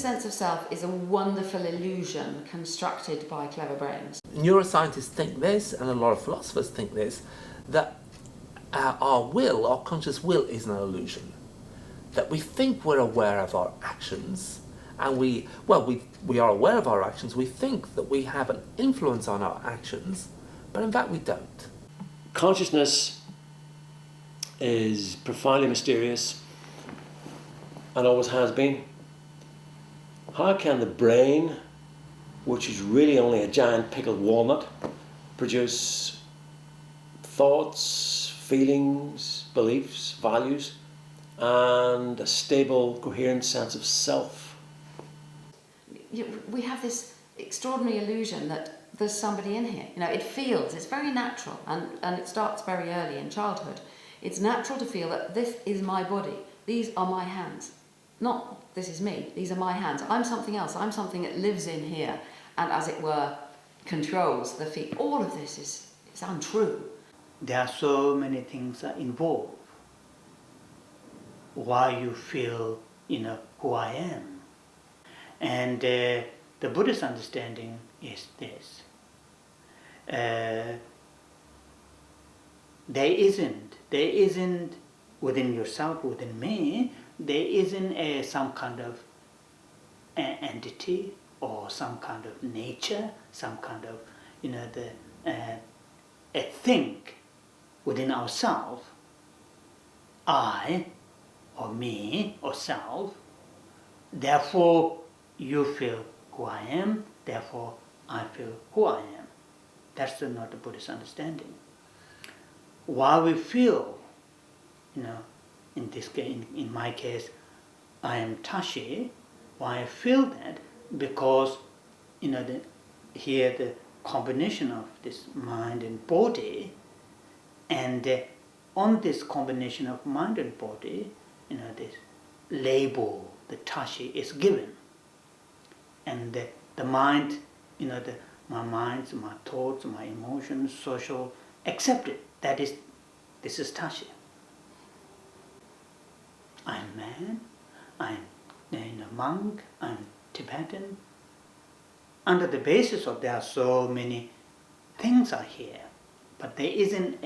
sense of self is a wonderful illusion constructed by clever brains. Neuroscientists think this, and a lot of philosophers think this, that our conscious will is an illusion. That we think we're aware of our actions, and we are aware of our actions, we think that we have an influence on our actions, but in fact we don't. Consciousness is profoundly mysterious and always has been. How can the brain, which is really only a giant pickled walnut, produce thoughts, feelings, beliefs, values, and a stable, coherent sense of self? We have this extraordinary illusion that there's somebody in here. It's very natural, and it starts very early in childhood. It's natural to feel that this is my body, these are my hands. Not this is me, these are my hands. I'm something else, I'm something that lives in here and, as it were, controls the feet. All of this is untrue. There are so many things that involve why you feel, who I am. And the Buddhist understanding is this. There isn't within yourself, within me, there isn't some kind of entity or some kind of nature, some kind of, a thing within ourselves, I or me or self. Therefore, you feel who I am, therefore I feel who I am. That's not the Buddhist understanding. Why we feel, in this case, in my case, I am Tashi. Why I feel that? Because, here the combination of this mind and body, and on this combination of mind and body, this label, the Tashi, is given. And the mind, my minds, my thoughts, my emotions, social, accept it. This is Tashi. I'm man, I'm a monk, I'm Tibetan. Under the basis of there are so many things are here, but there isn't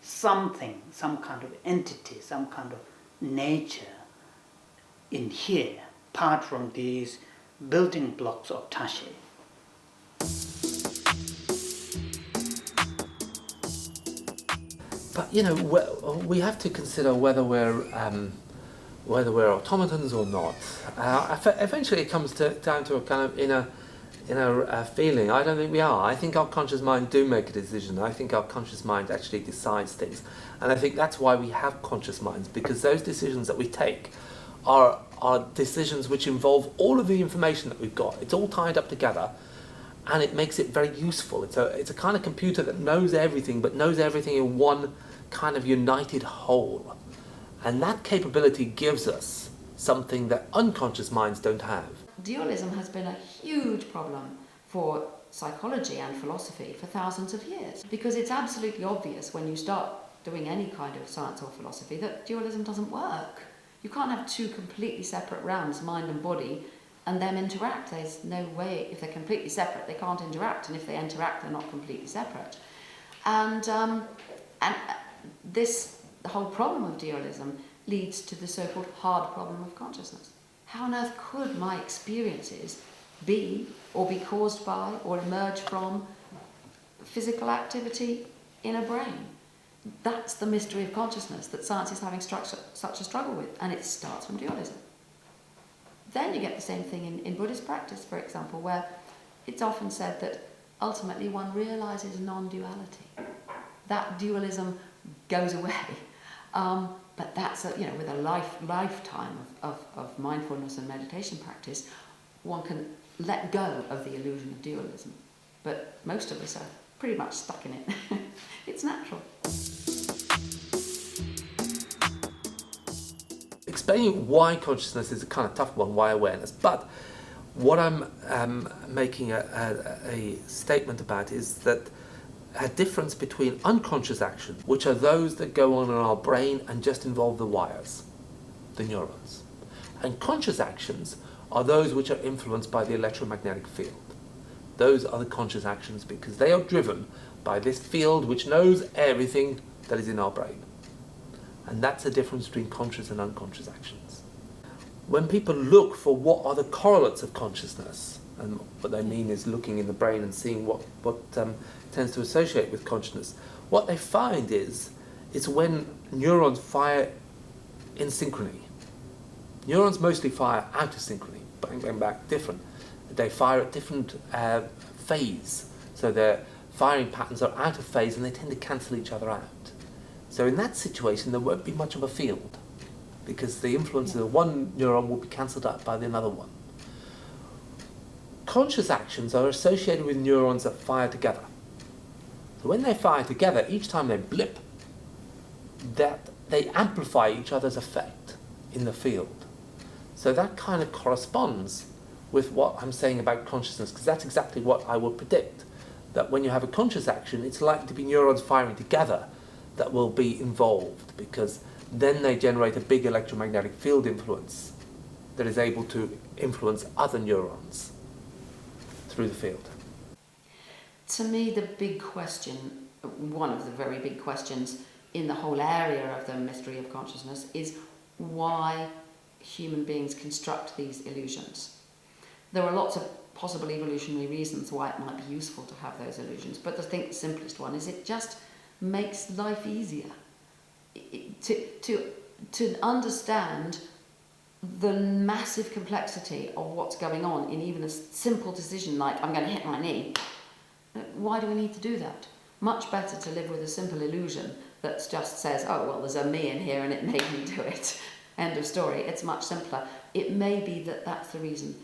something, some kind of entity, some kind of nature in here, apart from these building blocks of Tashi. But we have to consider whether we're automatons or not. Eventually, it comes down to a kind of inner feeling. I don't think we are. I think our conscious mind do make a decision. I think our conscious mind actually decides things, and I think that's why we have conscious minds, because those decisions that we take are decisions which involve all of the information that we've got. It's all tied up together, and it makes it very useful. It's a kind of computer that knows everything, but knows everything in one kind of united whole. And that capability gives us something that unconscious minds don't have. Dualism has been a huge problem for psychology and philosophy for thousands of years, because it's absolutely obvious when you start doing any kind of science or philosophy that dualism doesn't work. You can't have two completely separate realms, mind and body, and them interact. There's no way. If they're completely separate, they can't interact, and if they interact, they're not completely separate. And the whole problem of dualism leads to the so-called hard problem of consciousness. How on earth could my experiences be, or be caused by, or emerge from physical activity in a brain? That's the mystery of consciousness that science is having such a struggle with, and it starts from dualism. Then you get the same thing in Buddhist practice, for example, where it's often said that ultimately one realizes non-duality. That dualism goes away. But that's, with a lifetime of mindfulness and meditation practice, one can let go of the illusion of dualism. But most of us are pretty much stuck in it. It's natural. Explaining why consciousness is a kind of tough one, why awareness, but what I'm making a statement about is that a difference between unconscious actions, which are those that go on in our brain and just involve the wires, the neurons, and conscious actions are those which are influenced by the electromagnetic field. Those are the conscious actions because they are driven by this field which knows everything that is in our brain. And that's the difference between conscious and unconscious actions. When people look for what are the correlates of consciousness, and what they mean is looking in the brain and seeing what tends to associate with consciousness, what they find is it's when neurons fire in synchrony. Neurons mostly fire out of synchrony, bang, bang, back, different. They fire at different phase, so their firing patterns are out of phase and they tend to cancel each other out. So in that situation there won't be much of a field, because the influence of one neuron will be cancelled out by the another one. Conscious actions are associated with neurons that fire together. So when they fire together, each time they blip, that they amplify each other's effect in the field. So that kind of corresponds with what I'm saying about consciousness, because that's exactly what I would predict. That when you have a conscious action, it's likely to be neurons firing together that will be involved, because then they generate a big electromagnetic field influence that is able to influence other neurons through the field. To me, the big question, one of the very big questions in the whole area of the mystery of consciousness, is why human beings construct these illusions. There are lots of possible evolutionary reasons why it might be useful to have those illusions, but I think the simplest one is it just makes life easier. To understand the massive complexity of what's going on in even a simple decision like, I'm going to hit my knee, why do we need to do that? Much better to live with a simple illusion that just says, oh, well, there's a me in here and it made me do it. End of story. It's much simpler. It may be that that's the reason,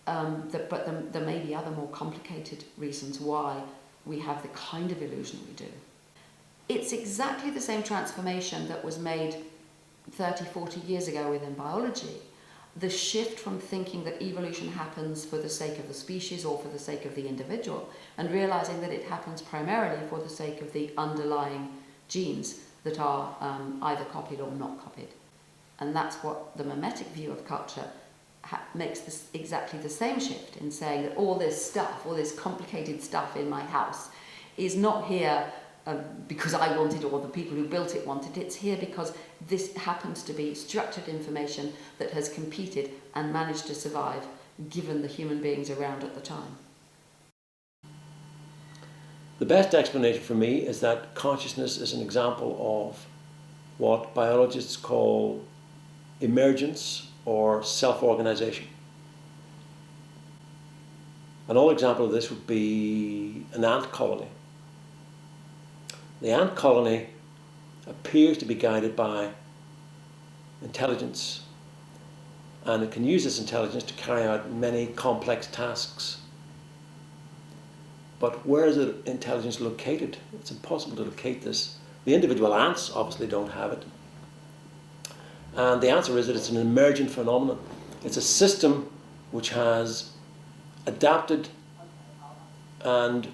but there may be other more complicated reasons why we have the kind of illusion we do. It's exactly the same transformation that was made 30, 40 years ago within biology. The shift from thinking that evolution happens for the sake of the species or for the sake of the individual, and realizing that it happens primarily for the sake of the underlying genes that are either copied or not copied. And that's what the memetic view of culture makes this exactly the same shift, in saying that all this stuff, all this complicated stuff in my house is not here because I wanted or the people who built it wanted. It's here because this happens to be structured information that has competed and managed to survive given the human beings around at the time. The best explanation for me is that consciousness is an example of what biologists call emergence or self-organization. Another example of this would be an ant colony. The ant colony appears to be guided by intelligence, and it can use this intelligence to carry out many complex tasks. But where is the intelligence located? It's impossible to locate this. The individual ants obviously don't have it. And the answer is that it's an emergent phenomenon. It's a system which has adapted and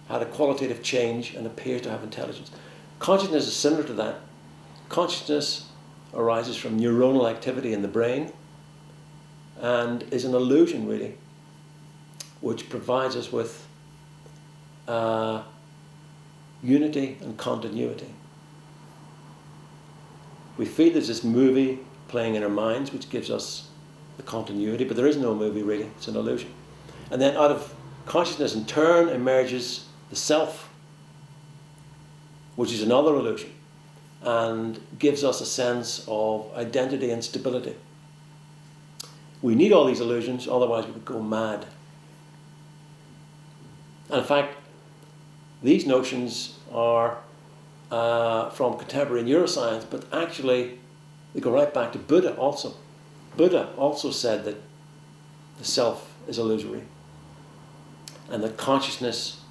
had a qualitative change and appears to have intelligence. Consciousness is similar to that. Consciousness arises from neuronal activity in the brain and is an illusion, really, which provides us with unity and continuity. We feel there's this movie playing in our minds which gives us the continuity, but there is no movie really, it's an illusion. And then out of consciousness in turn emerges the self, which is another illusion, and gives us a sense of identity and stability. We need all these illusions, otherwise we would go mad. And in fact, these notions are from contemporary neuroscience, but actually they go right back to Buddha also. Buddha also said that the self is illusory and that consciousness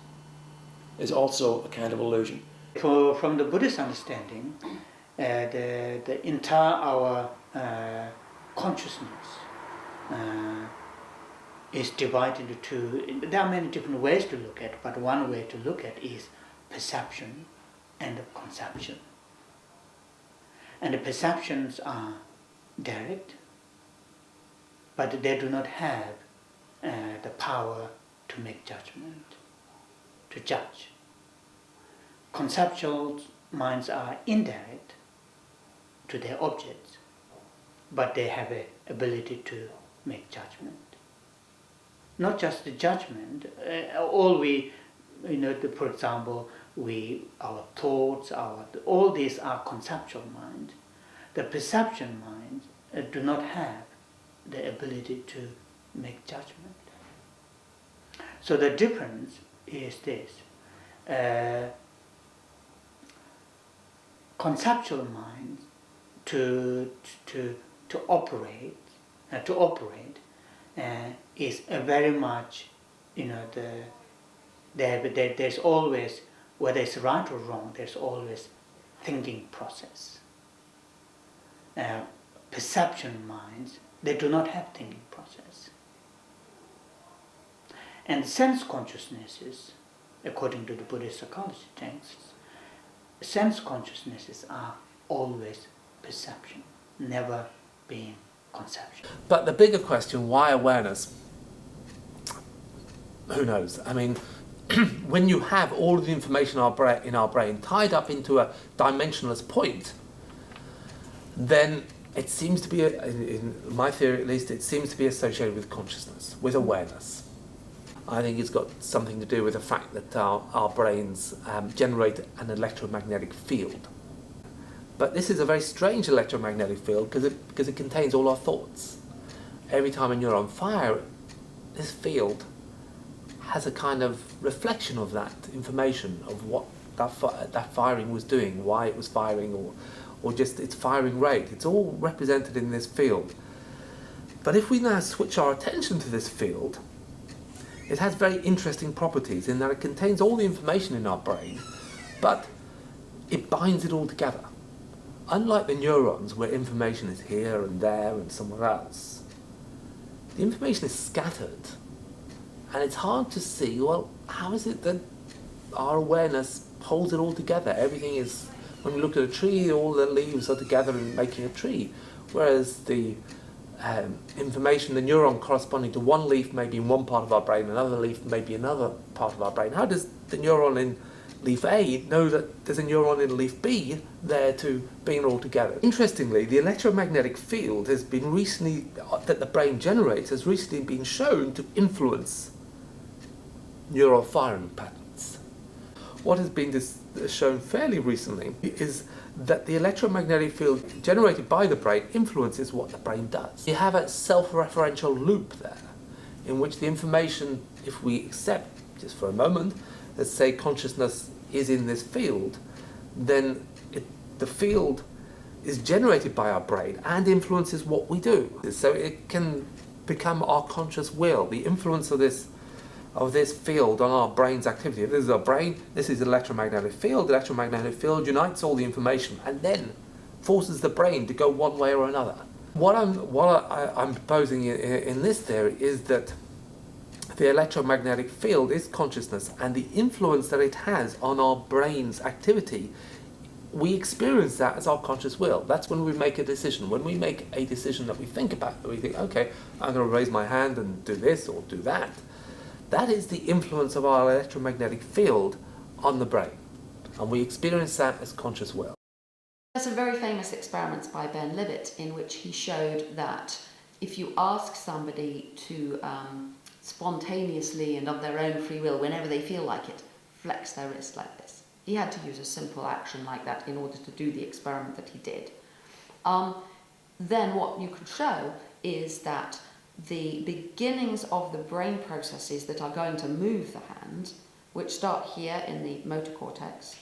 is also a kind of illusion. From the Buddhist understanding, the entire our consciousness is divided into, there are many different ways to look at, but one way to look at is perception and conception. And the perceptions are direct but they do not have the power to make judgment, to judge. Conceptual minds are indirect to their objects, but they have an ability to make judgment. Not just the judgment, for example, our thoughts, all these are conceptual minds. The perception minds do not have the ability to make judgment. So the difference is this. Conceptual minds to operate is a very much, there's always, whether it's right or wrong, there's always thinking process. Perception minds, they do not have thinking process. And sense consciousnesses, according to the Buddhist psychology texts, sense consciousnesses are always perception, never being conception. But the bigger question, why awareness? Who knows? I mean, when you have all of the information in our brain tied up into a dimensionless point, then it seems to be, in my theory at least, it seems to be associated with consciousness, with awareness. I think it's got something to do with the fact that our brains generate an electromagnetic field. But this is a very strange electromagnetic field because it contains all our thoughts. Every time a neuron fires, this field has a kind of reflection of that information, of what that firing was doing, why it was firing, or just its firing rate. It's all represented in this field. But if we now switch our attention to this field, it has very interesting properties in that it contains all the information in our brain, but it binds it all together. Unlike the neurons, where information is here and there and somewhere else, the information is scattered, and it's hard to see, well, how is it that our awareness holds it all together? Everything is, when we look at a tree, all the leaves are together and making a tree, whereas the information, the neuron corresponding to one leaf may be in one part of our brain, another leaf may be another part of our brain. How does the neuron in leaf A know that there's a neuron in leaf B there to bring it all together? Interestingly, the electromagnetic field has been recently, that the brain generates, has recently been shown to influence neural firing patterns. What has been shown fairly recently is that the electromagnetic field generated by the brain influences what the brain does. You have a self-referential loop there, in which the information, if we accept, just for a moment, let's say consciousness is in this field, then the field is generated by our brain and influences what we do. So it can become our conscious will, the influence of this field on our brain's activity. If this is our brain, this is the electromagnetic field. The electromagnetic field unites all the information and then forces the brain to go one way or another. What I'm proposing in this theory is that the electromagnetic field is consciousness, and the influence that it has on our brain's activity, we experience that as our conscious will. That's when we make a decision. When we make a decision that we think about, that we think, okay, I'm going to raise my hand and do this or do that. That is the influence of our electromagnetic field on the brain, and we experience that as conscious will. There's some very famous experiments by Ben Libet in which he showed that if you ask somebody to spontaneously and of their own free will, whenever they feel like it, flex their wrist like this. He had to use a simple action like that in order to do the experiment that he did. Then what you could show is that the beginnings of the brain processes that are going to move the hand, which start here in the motor cortex,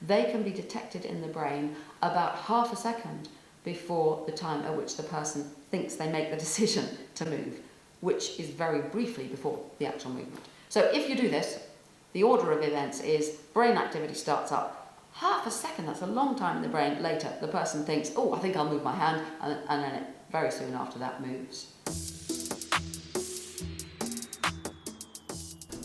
they can be detected in the brain about half a second before the time at which the person thinks they make the decision to move, which is very briefly before the actual movement. So if you do this, the order of events is brain activity starts up. Half a second, that's a long time in the brain. Later, the person thinks, oh, I think I'll move my hand, and then it very soon after that moves.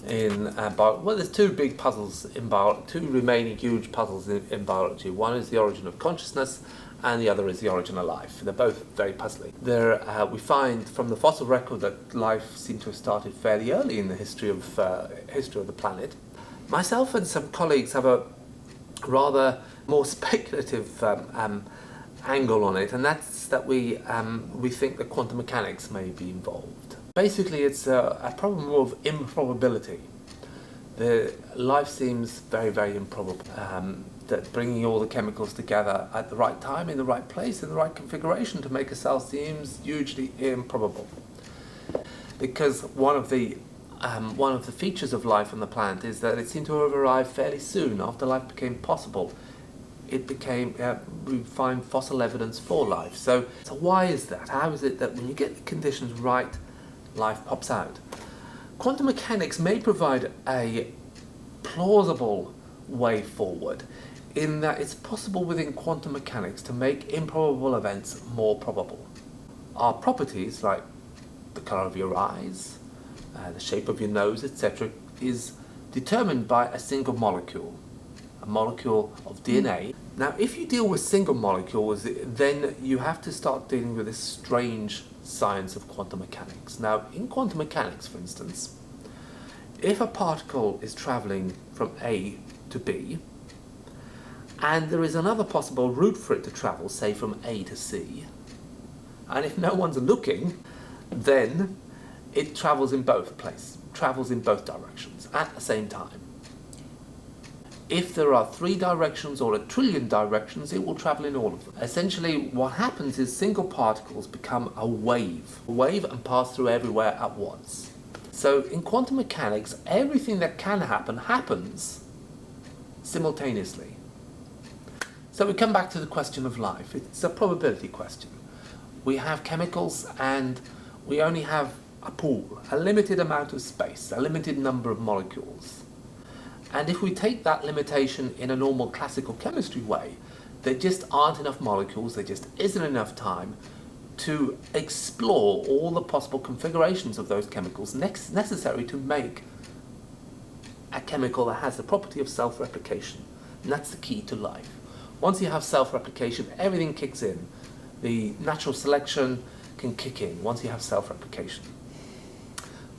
in biology. Well, there's two big puzzles in biology, two remaining huge puzzles in biology. One is the origin of consciousness, and the other is the origin of life. They're both very puzzling. We find from the fossil record that life seemed to have started fairly early in the history of the planet. Myself and some colleagues have a rather more speculative angle on it, and that's that we think that quantum mechanics may be involved. Basically, it's a problem of improbability. The life seems very, very improbable. That bringing all the chemicals together at the right time, in the right place, in the right configuration to make a cell seems hugely improbable. Because one of the features of life on the planet is that it seemed to have arrived fairly soon after life became possible. We find fossil evidence for life. So why is that? How is it that when you get the conditions right, life pops out? Quantum mechanics may provide a plausible way forward in that it's possible within quantum mechanics to make improbable events more probable. Our properties, like the colour of your eyes, the shape of your nose, etc., is determined by a single molecule, a molecule of DNA. Now, if you deal with single molecules, then you have to start dealing with this strange science of quantum mechanics. Now, in quantum mechanics, for instance, if a particle is travelling from A to B, and there is another possible route for it to travel, say from A to C, and if no one's looking, then it travels in both directions at the same time. If there are 3 directions or 1 trillion directions, it will travel in all of them. Essentially, what happens is single particles become a wave and pass through everywhere at once. So in quantum mechanics, everything that can happen happens simultaneously. So we come back to the question of life. It's a probability question. We have chemicals and we only have a pool, a limited amount of space, a limited number of molecules. And if we take that limitation in a normal classical chemistry way, there just aren't enough molecules, there just isn't enough time to explore all the possible configurations of those chemicals necessary to make a chemical that has the property of self-replication. And that's the key to life. Once you have self-replication, everything kicks in. The natural selection can kick in once you have self-replication.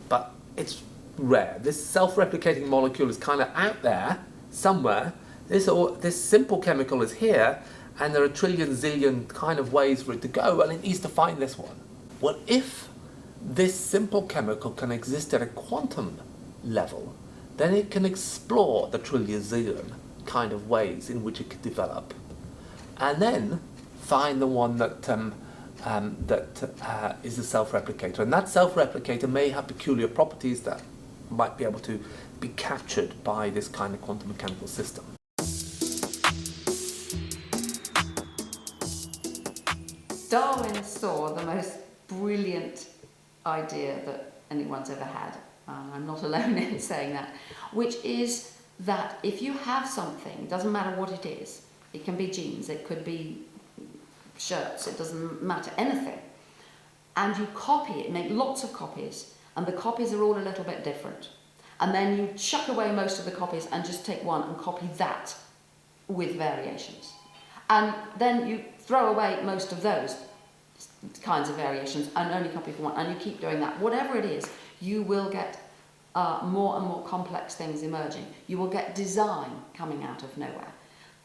But it's rare. This self-replicating molecule is kind of out there somewhere. This simple chemical is here, and there are 1 trillion zillion kind of ways for it to go, and it needs to find this one. Well, if this simple chemical can exist at a quantum level, then it can explore the 1 trillion zillion kind of ways in which it could develop, and then find the one that is a self-replicator. And that self-replicator may have peculiar properties that might be able to be captured by this kind of quantum mechanical system. Darwin saw the most brilliant idea that anyone's ever had. I'm not alone in saying that, which is that if you have something, doesn't matter what it is, it can be jeans, it could be shirts, it doesn't matter, anything, and you copy it, make lots of copies, and the copies are all a little bit different, and then you chuck away most of the copies and just take one and copy that with variations, and then you throw away most of those kinds of variations and only copy for one, and you keep doing that. Whatever it is, you will get more and more complex things emerging. You will get design coming out of nowhere.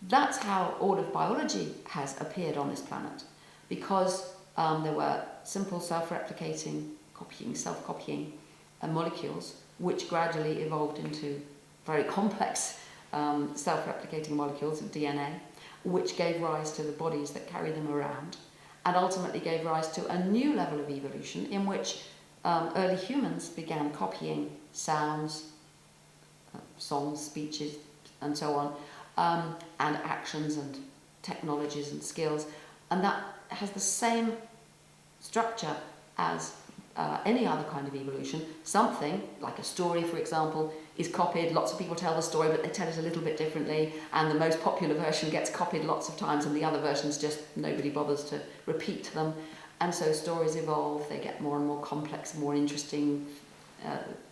That's how all of biology has appeared on this planet, because there were simple self-replicating, self-copying molecules, which gradually evolved into very complex self-replicating molecules of DNA, which gave rise to the bodies that carry them around, and ultimately gave rise to a new level of evolution in which early humans began copying sounds, songs, speeches, and so on, and actions and technologies and skills, and that has the same structure as any other kind of evolution. Something, like a story for example, is copied, lots of people tell the story but they tell it a little bit differently, and the most popular version gets copied lots of times and the other versions just nobody bothers to repeat them, and so stories evolve, they get more and more complex, more interesting,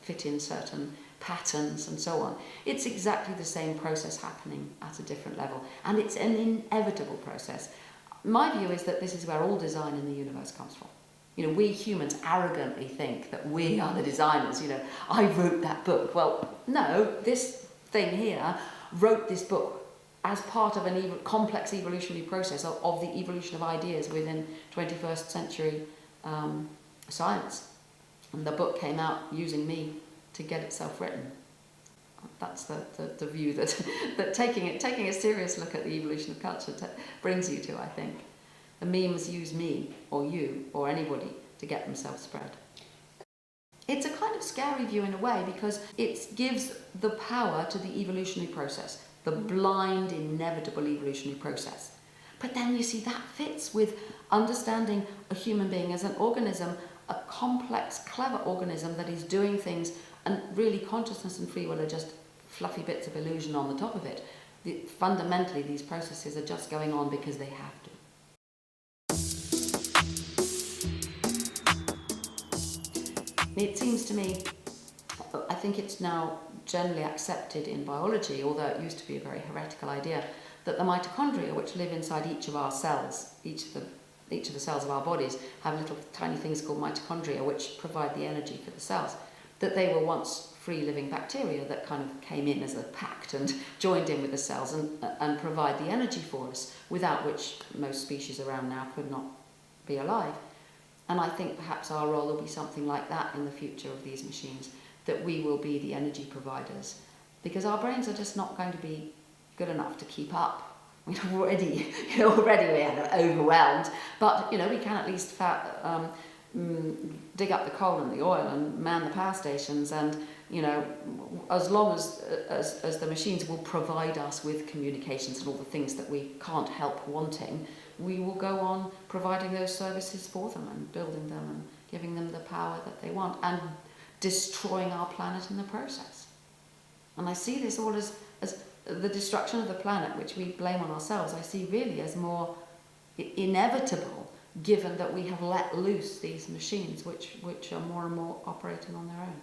fit in certain patterns and so on. It's exactly the same process happening at a different level, and it's an inevitable process. My view is that this is where all design in the universe comes from. You know, we humans arrogantly think that we are the designers. You know, I wrote that book. Well, no, this thing here wrote this book as part of a complex evolutionary process of the evolution of ideas within 21st century science. And the book came out using me to get itself written. That's the view that taking a serious look at the evolution of culture brings you to, I think. The memes use me, or you, or anybody to get themselves spread. It's a kind of scary view in a way, because it gives the power to the evolutionary process, the blind, inevitable evolutionary process. But then you see that fits with understanding a human being as an organism, a complex, clever organism that is doing things, and really consciousness and free will are just fluffy bits of illusion on the top of it. Fundamentally, these processes are just going on because they have to. It seems to me, I think it's now generally accepted in biology, although it used to be a very heretical idea, that the mitochondria, which live inside each of our cells, each of the cells of our bodies, have little tiny things called mitochondria which provide the energy for the cells, that they were once free-living bacteria that kind of came in as a pact and joined in with the cells and provide the energy for us, without which most species around now could not be alive. And I think perhaps our role will be something like that in the future of these machines, that we will be the energy providers, because our brains are just not going to be good enough to keep up. We're already overwhelmed, but we can at least dig up the coal and the oil and man the power stations, and as long as the machines will provide us with communications and all the things that we can't help wanting, we will go on providing those services for them and building them and giving them the power that they want and destroying our planet in the process. And I see this all as the destruction of the planet, which we blame on ourselves, I see really as more inevitable, given that we have let loose these machines which are more and more operating on their own.